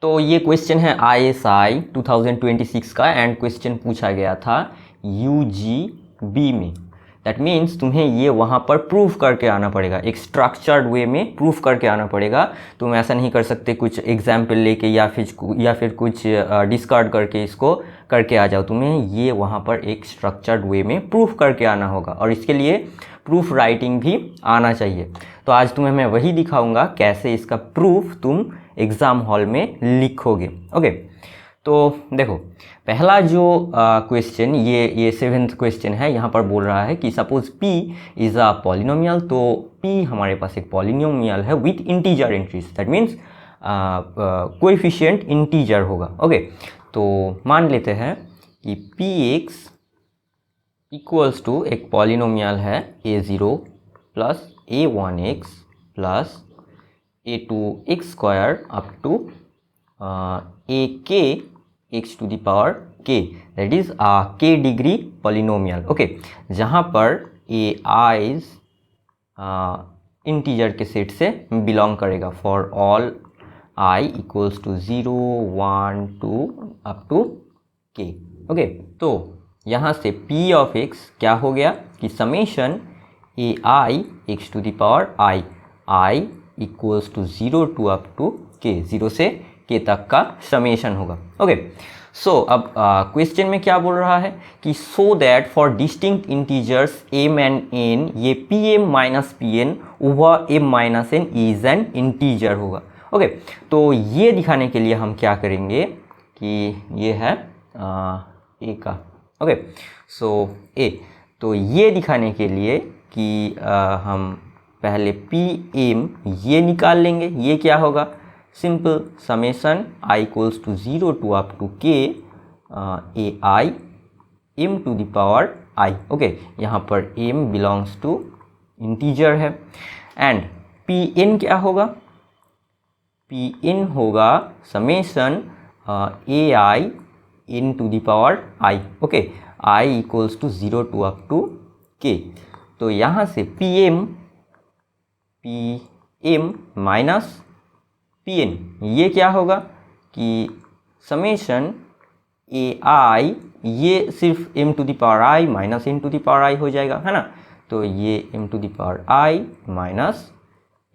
तो ये क्वेश्चन है ISI 2026 का एंड क्वेश्चन पूछा गया था UGB में। दैट मीन्स तुम्हें ये वहाँ पर प्रूफ करके आना पड़ेगा, एक स्ट्रक्चर्ड वे में प्रूफ करके आना पड़ेगा। तुम ऐसा नहीं कर सकते कुछ एग्जाम्पल लेके या फिर कुछ डिस्कार्ड करके इसको करके आ जाओ। तुम्हें ये वहाँ पर एक स्ट्रक्चर्ड वे में प्रूफ करके आना होगा और इसके लिए प्रूफ राइटिंग भी आना चाहिए। तो आज तुम्हें मैं वही दिखाऊंगा कैसे इसका प्रूफ तुम एग्ज़ाम हॉल में लिखोगे। ओके, तो देखो पहला जो क्वेश्चन ये 7th क्वेश्चन है। यहाँ पर बोल रहा है कि suppose P is a polynomial. तो P हमारे पास एक पॉलिनोमियल है with integer entries, that means coefficient integer होगा। ओके, तो मान लेते हैं कि Px इक्वल्स टू एक पॉलिनोमियल है a0 plus a1x plus a2x square up to ak x to the power k, that is k degree polynomial. Okay, जहाँ पर a i's इंटीजर के सेट से बिलोंग करेगा for all I equals to 0 1 2 up to k। Okay, तो यहाँ से p of x क्या हो गया कि summation a I x to the power I equals to 0 to up to k, 0 से k तक का समेशन होगा। ओके, सो अब क्वेश्चन में क्या बोल रहा है कि so that for distinct integers m and n ये pm minus pn over m minus n is an integer होगा। ओके, तो ये दिखाने के लिए हम क्या करेंगे कि ये है a का। ओके, सो a, तो ये दिखाने के लिए कि हम पहले pm ये निकाल लेंगे। ये क्या होगा, simple summation I equals to 0 to up to k ai m to the power I। Okay, यहाँ पर m बिलोंग्स टू इंटीजर है एंड pn क्या होगा, pn होगा summation ai n to the power I। Okay, I equals to 0 to up to k। तो यहाँ से pm minus pn ये क्या होगा कि समेशन ai ये सिर्फ m to the power I minus n to the power I हो जाएगा, है ना। तो ये m to the power I minus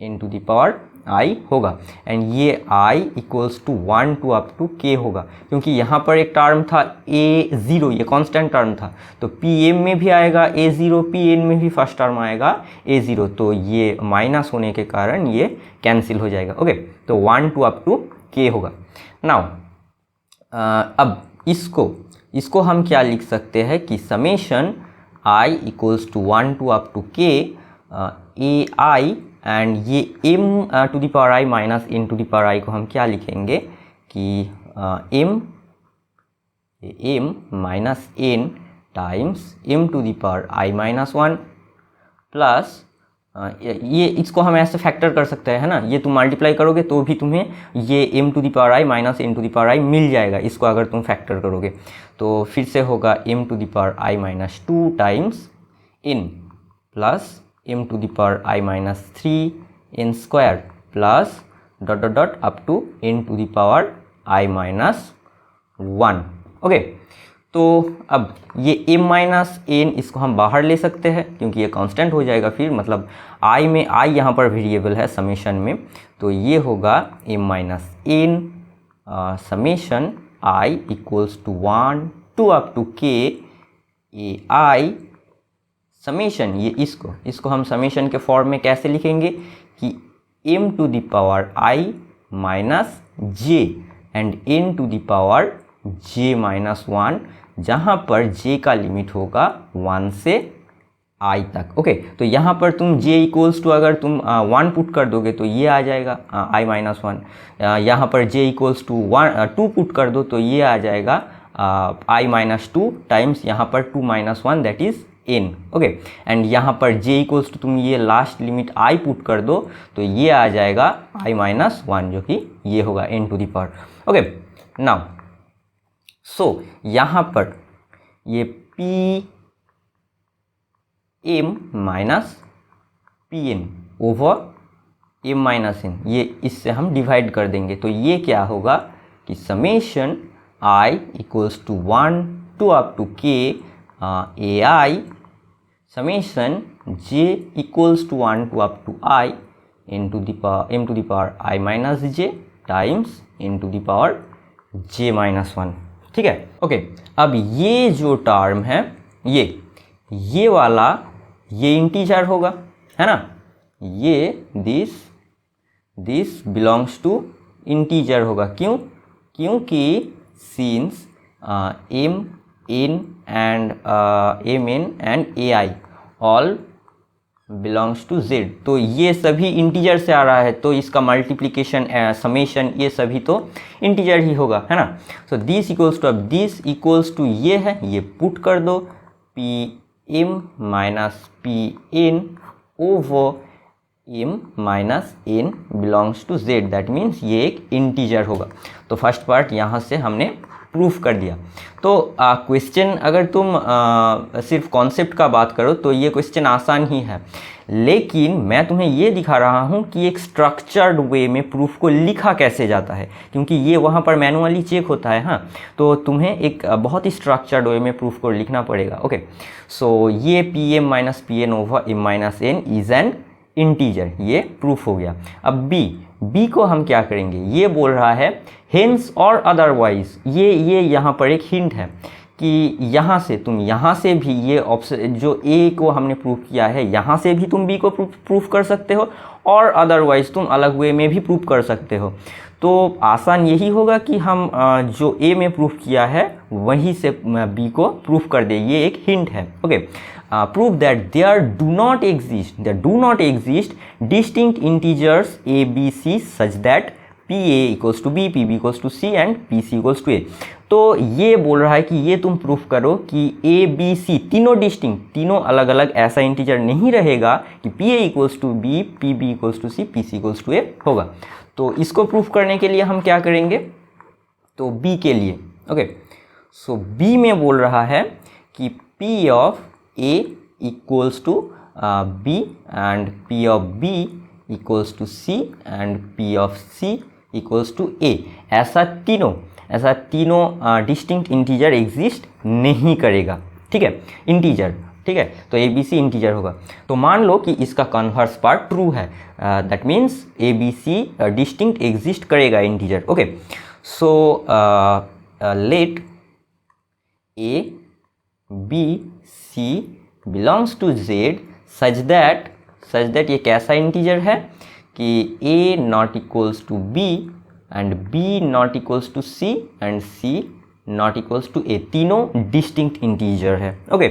n to the power I होगा एंड ये I equals to 1 to up to k होगा, क्योंकि यहाँ पर एक टर्म था a0, ये कांस्टेंट टर्म था। तो pm में भी आएगा a0, pn में भी फर्स्ट टर्म आएगा a0, तो ये माइनस होने के कारण ये कैंसिल हो जाएगा। ओके, तो 1 टू अप टू k होगा। नाउ अब इसको हम क्या लिख सकते हैं कि summation I equals to 1 to up to k ai and ये m to the power I minus n to the power I को हम क्या लिखेंगे कि m minus n times m to the power I minus 1 plus ये इसको हम ऐसे फैक्टर कर सकते हैं, है ना। ये तुम मल्टीप्लाई करोगे तो भी तुम्हें ये m to the power I minus n to the power I मिल जाएगा, इसको अगर तुम फैक्टर करोगे। तो फिर से होगा m to the power I minus 2 times n plus m to the power I minus 3 n square plus dot dot dot up to n to the power I minus 1। Okay, तो अब ये m minus n इसको हम बाहर ले सकते हैं क्योंकि ये कांस्टेंट हो जाएगा। फिर मतलब I में I यहाँ पर वेरिएबल है समेशन में, तो ये होगा m minus n summation I equals to 1 to up to k ai summation ये इसको हम समेशन के फॉर्म में कैसे लिखेंगे कि m to the power I minus j and n to the power j minus 1, जहाँ पर j का लिमिट होगा 1 से I तक। ओके, तो यहाँ पर तुम j इक्वल्स टू अगर तुम 1 पुट कर दोगे तो ये आ जाएगा I माइनस 1। यहाँ पर j इक्वल्स टू 2 पुट कर दो तो ये आ जाएगा I माइनस 2 टाइम्स यहाँ पर 2 minus 1 that is n। Okay, and यहाँ पर j इक्वल्स टू तुम ये लास्ट लिमिट I पुट कर दो तो ये आ जाएगा I माइनस 1 जो कि ये होगा n to the power. Okay, now so यहाँ पर ये pm minus pn over m minus n ये इससे हम डिवाइड कर देंगे, तो ये क्या होगा कि summation i equals to 1 to up to k A I summation j equals to 1 to up to i m to the power i minus j times m to the power j minus 1। ठीक है, okay. अब ये जो term है ये वाला ये integer होगा, है ना, ये दिस बिलोंग्स टू इंटीजर होगा। क्योंकि since m n and ai all belongs to z, तो ये सभी इंटीजर से आ रहा है, तो इसका मल्टीप्लिकेशन समेशन ये सभी तो इंटीजर ही होगा, है ना। सो दिस इक्वल्स टू, अब दिस इक्वल्स टू ये है, ये पुट कर दो pm minus pn over m minus n belongs to z, that means ये एक इंटीजर होगा। तो फर्स्ट पार्ट यहाँ से हमने प्रूफ कर दिया। तो क्वेश्चन अगर तुम सिर्फ कॉन्सेप्ट का बात करो तो ये क्वेश्चन आसान ही है, लेकिन मैं तुम्हें ये दिखा रहा हूँ कि एक स्ट्रक्चर्ड वे में प्रूफ को लिखा कैसे जाता है, क्योंकि ये वहाँ पर मैनुअली चेक होता है। हाँ, तो तुम्हें एक बहुत ही स्ट्रक्चर्ड वे में प्रूफ को लिखना पड़ेगा। ओके, सो ये pm minus pn over m minus n is an integer, ये प्रूफ हो गया। अब बी को हम क्या करेंगे, ये बोल रहा है हेंस और अदरवाइज, ये यहाँ पर एक हिंट है कि यहाँ से तुम यहाँ से भी ये ऑप्शन जो ए को हमने प्रूफ किया है, यहाँ से भी तुम बी को प्रूफ कर सकते हो, और अदरवाइज तुम अलग वे में भी प्रूफ कर सकते हो। तो आसान यही होगा कि हम जो ए में प्रूफ किया है वहीं से बी को प्रूफ कर दे, ये एक हिंट है। Okay, prove that there do not exist distinct integers a, b, c such that pa equals to b, pb equals to c and pc equals to a। तो ये बोल रहा है कि ये तुम प्रूफ करो कि a, b, c तीनों डिस्टिंक्ट, तीनों अलग अलग ऐसा इंटीजर नहीं रहेगा कि pa equals to b, pb equals to c, pc equals to a होगा। तो इसको प्रूफ करने के लिए हम क्या करेंगे, तो b के लिए, ओके, सो b में बोल रहा है कि p of a equals to b and p of b equals to c and p of c equals to a। ऐसा तीनों डिस्टिंक्ट इंटीजर एग्जिस्ट नहीं करेगा। ठीक है, इंटीजर, ठीक है, तो ए बी सी इंटीजर होगा। तो मान लो कि इसका कन्वर्स पार्ट ट्रू है, that means A B C distinct exist करेगा integer. Okay, so let A B C belongs to z such that ये कैसा इंटीजर है कि a not equals to b and b not equals to c and c not equals to a, तीनों distinct integer है। Okay,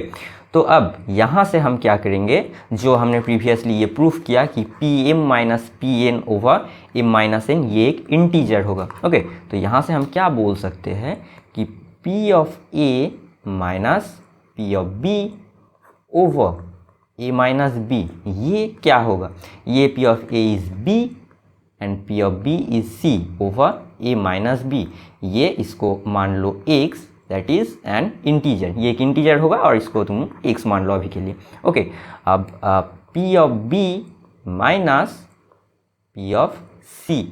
तो अब यहाँ से हम क्या करेंगे, जो हमने प्रीवियसली ये प्रूफ किया कि pm minus pn over m minus n ये एक इंटीजर होगा। ओके, तो यहाँ से हम क्या बोल सकते हैं कि p of a minus p of b over a minus b, ये क्या होगा, ये p of a is b and p of b is c over a minus b। ये इसको मान लो x, that is an integer, ये एक integer होगा और इसको तुम x मान लो अभी के लिए। ओके, अब p of b minus p of c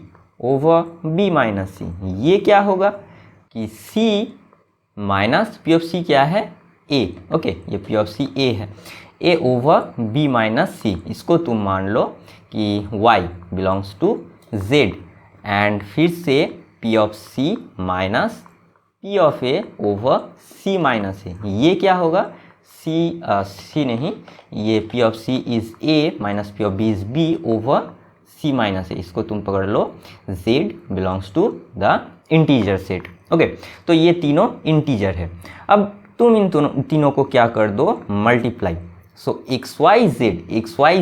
over b minus c, ये क्या होगा कि c minus p of c क्या है a। ओके, ये p ऑफ c a है, a over b minus c, इसको तुम मान लो कि y belongs to z and फिर से p of c minus p of a over c minus a, ये क्या होगा c नहीं, ये p of c is a minus p of b is b over c minus a, इसको तुम पकड़ लो z belongs to the integer set. Okay, तो ये तीनों इंटीजर है। अब तुम इन तीनों को क्या कर दो, multiply. So x y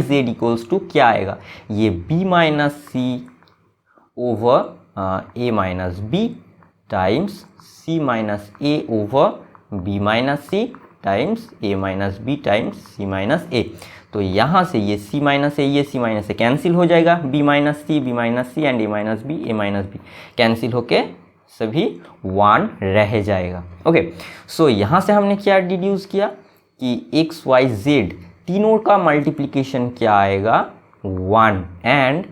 z equals to क्या आएगा, ये b minus C over a minus b times c minus a over b minus c times a minus b times c minus a। तो यहाँ से ये c माइनस a, ये c minus a cancel हो जाएगा, b minus c and a minus b cancel होके सभी 1 रह जाएगा। ओके, सो यहाँ से हमने क्या डिड्यूस किया कि एक्स वाई जेड तीनों का मल्टीप्लिकेशन क्या आएगा 1 and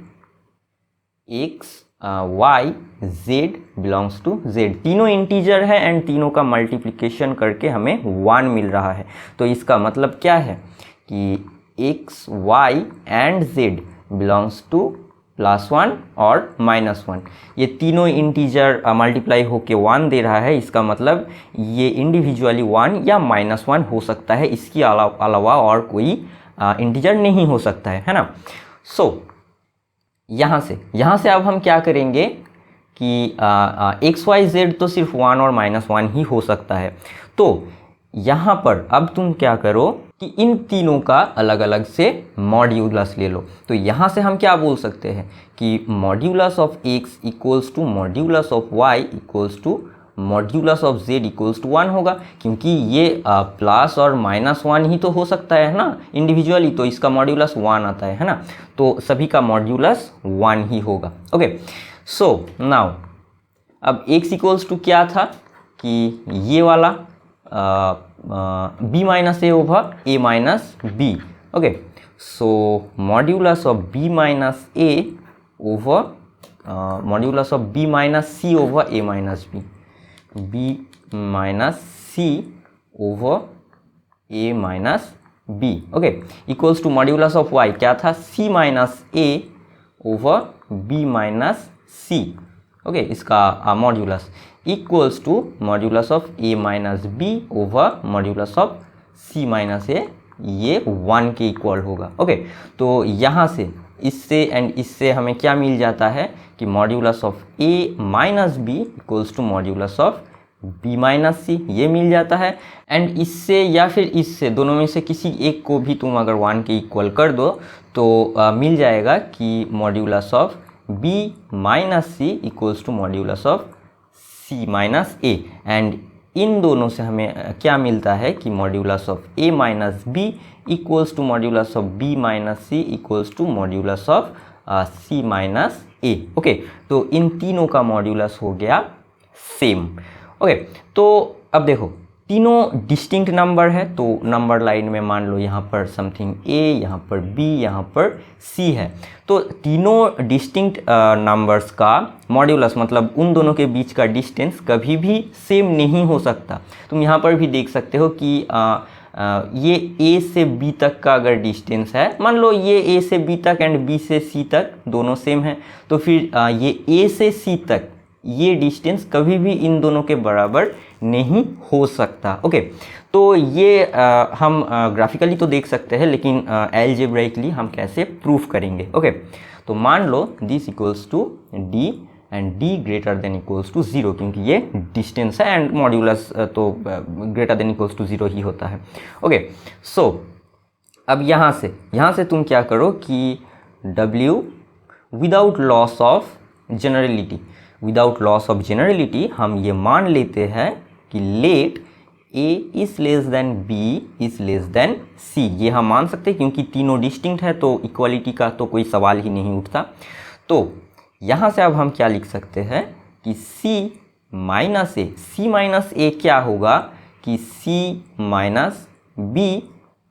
x y z belongs to z। तीनों इंटीजर है एंड तीनों का मल्टीप्लिकेशन करके हमें 1 मिल रहा है। तो इसका मतलब क्या है कि x y and z belongs to +1 और -1। ये तीनों इंटीजर मल्टीप्लाई होके 1 दे रहा है। इसका मतलब ये इंडिविजुअली 1 या -1 हो सकता है, इसके अलावा और कोई इंटीजर नहीं हो सकता है ना। सो यहाँ से अब हम क्या करेंगे कि एक्स वाई जेड तो सिर्फ 1 और -1 ही हो सकता है। तो यहाँ पर अब तुम क्या करो कि इन तीनों का अलग अलग से मॉड्यूलस ले लो। तो यहाँ से हम क्या बोल सकते हैं कि modulus of x equals to modulus of y equals to modulus of z equals to 1 होगा, क्योंकि ये प्लस और -1 ही तो हो सकता है ना इंडिविजुअली, तो इसका मॉड्यूलस 1 आता है ना। तो सभी का मॉड्यूलस 1 ही होगा। ओके, सो नाउ अब x इक्वल्स टू क्या था कि ये वाला b minus A over a minus B. Okay, so modulus of b minus A over modulus of b minus C over a minus B, b minus C over a minus B. Okay, equals to modulus of y क्या था, c minus a over b minus C. Okay, इसका modulus equals to modulus of a minus b over modulus of c minus a, ये 1 के equal होगा। Okay, तो यहाँ से इससे एंड इससे हमें क्या मिल जाता है कि modulus of a minus B equals to modulus of b minus C, ये मिल जाता है। एंड इससे या फिर इससे दोनों में से किसी एक को भी तुम अगर 1 के इक्वल कर दो तो मिल जाएगा कि modulus of b minus c equals to modulus of c minus a। And इन दोनों से हमें क्या मिलता है कि modulus of a minus b equals to modulus of b minus c equals to modulus of c minus a। Okay, तो इन तीनों का मॉड्यूलस हो गया सेम। ओके, तो अब देखो तीनों डिस्टिंक्ट नंबर है, तो नंबर लाइन में मान लो यहाँ पर समथिंग a, यहाँ पर b, यहाँ पर c है। तो तीनों डिस्टिंक्ट नंबर्स का मॉड्यूलस मतलब उन दोनों के बीच का डिस्टेंस कभी भी सेम नहीं हो सकता। तुम यहाँ पर भी देख सकते हो कि ये a से b तक का अगर डिस्टेंस है, मान लो ये a से b तक एंड b से c तक दोनों सेम है, तो फिर ये a से c तक ये डिस्टेंस कभी भी इन दोनों के बराबर नहीं हो सकता। ओके, तो ये हम ग्राफिकली तो देख सकते हैं, लेकिन एल्जेब्राइकली हम कैसे प्रूफ करेंगे। ओके, तो मान लो this equals to d and d greater than equals to 0, क्योंकि ये डिस्टेंस है एंड मॉड्यूलस तो ग्रेटर देन इक्वल्स टू 0 ही होता है। ओके, सो अब यहाँ से तुम क्या करो कि w without loss of generality हम ये मान लेते हैं कि let a is less than b is less than c। ये हम मान सकते हैं क्योंकि तीनों डिस्टिंक्ट है, तो इक्वालिटी का तो कोई सवाल ही नहीं उठता। तो यहाँ से अब हम क्या लिख सकते हैं कि c माइनस a क्या होगा कि c minus b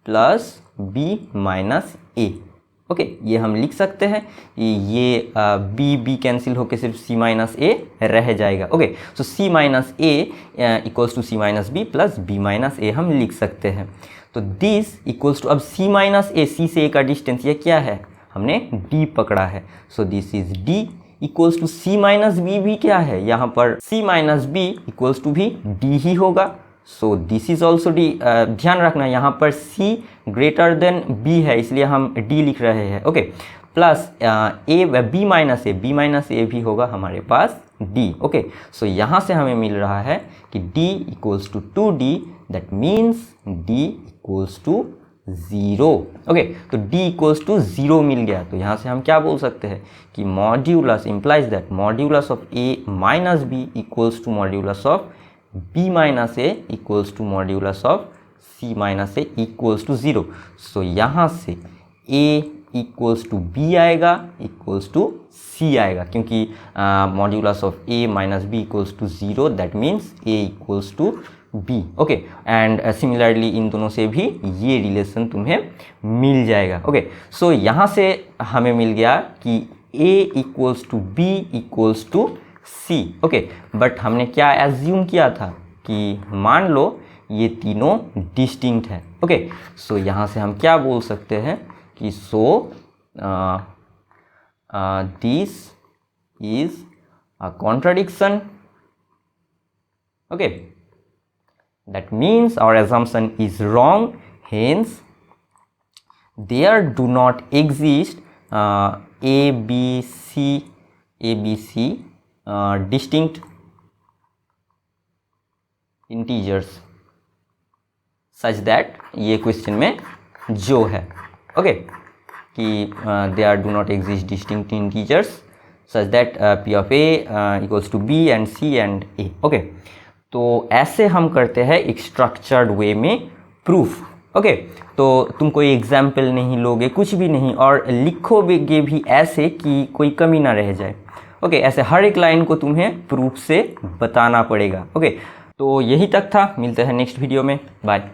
plus b minus a। Okay, ये हम लिख सकते हैं, ये b कैंसिल होकर सिर्फ c माइनस a रह जाएगा। Okay, so c minus a equals to c minus b plus b minus a हम लिख सकते हैं। तो दिस इक्वल्स टू, अब c माइनस a, c से a का डिस्टेंस ये क्या है, हमने d पकड़ा है, so this is d equals to c minus b भी क्या है, यहाँ पर c minus b equals to भी d ही होगा। So this is also D. ध्यान रखना यहाँ पर c ग्रेटर देन b है, इसलिए हम d लिख रहे हैं। Okay, plus b minus a भी होगा हमारे पास d। ओके, सो यहाँ से हमें मिल रहा है कि d equals to 2d, that means d equals to 0। Okay, तो d इक्वल्स टू 0 मिल गया। तो यहाँ से हम क्या बोल सकते हैं कि modulus implies that modulus of a minus b equals to modulus of b minus a equals to modulus of c minus a equals to 0। So यहाँ से a इक्वल्स टू b आएगा इक्वल्स टू c आएगा, क्योंकि modulus of a minus b equals to 0, that means a equals to b। Okay, and similarly इन दोनों से भी ये रिलेशन तुम्हें मिल जाएगा। ओके, सो यहाँ से हमें मिल गया कि A equals to B equals to C. Okay, but हमने क्या एज्यूम किया था कि मान लो ये तीनों डिस्टिंक्ट है। ओके, सो यहाँ से हम क्या बोल सकते हैं कि सो this is a contradiction. Okay, that means our assumption is wrong, hence there do not exist ABC distinct integers such that ये क्वेश्चन में जो है ओके कि there do not exist distinct integers such that P of A equals to B and C and A। Okay, तो ऐसे हम करते हैं एक स्ट्रक्चर्ड वे में प्रूफ। ओके, तो तुम कोई एग्जाम्पल नहीं लोगे, कुछ भी नहीं, और लिखोगे भी ऐसे कि कोई कमी ना रह जाए। ओके, ऐसे हर एक लाइन को तुम्हें प्रूफ से बताना पड़ेगा। ओके, तो यही तक था, मिलते हैं नेक्स्ट वीडियो में, बाय।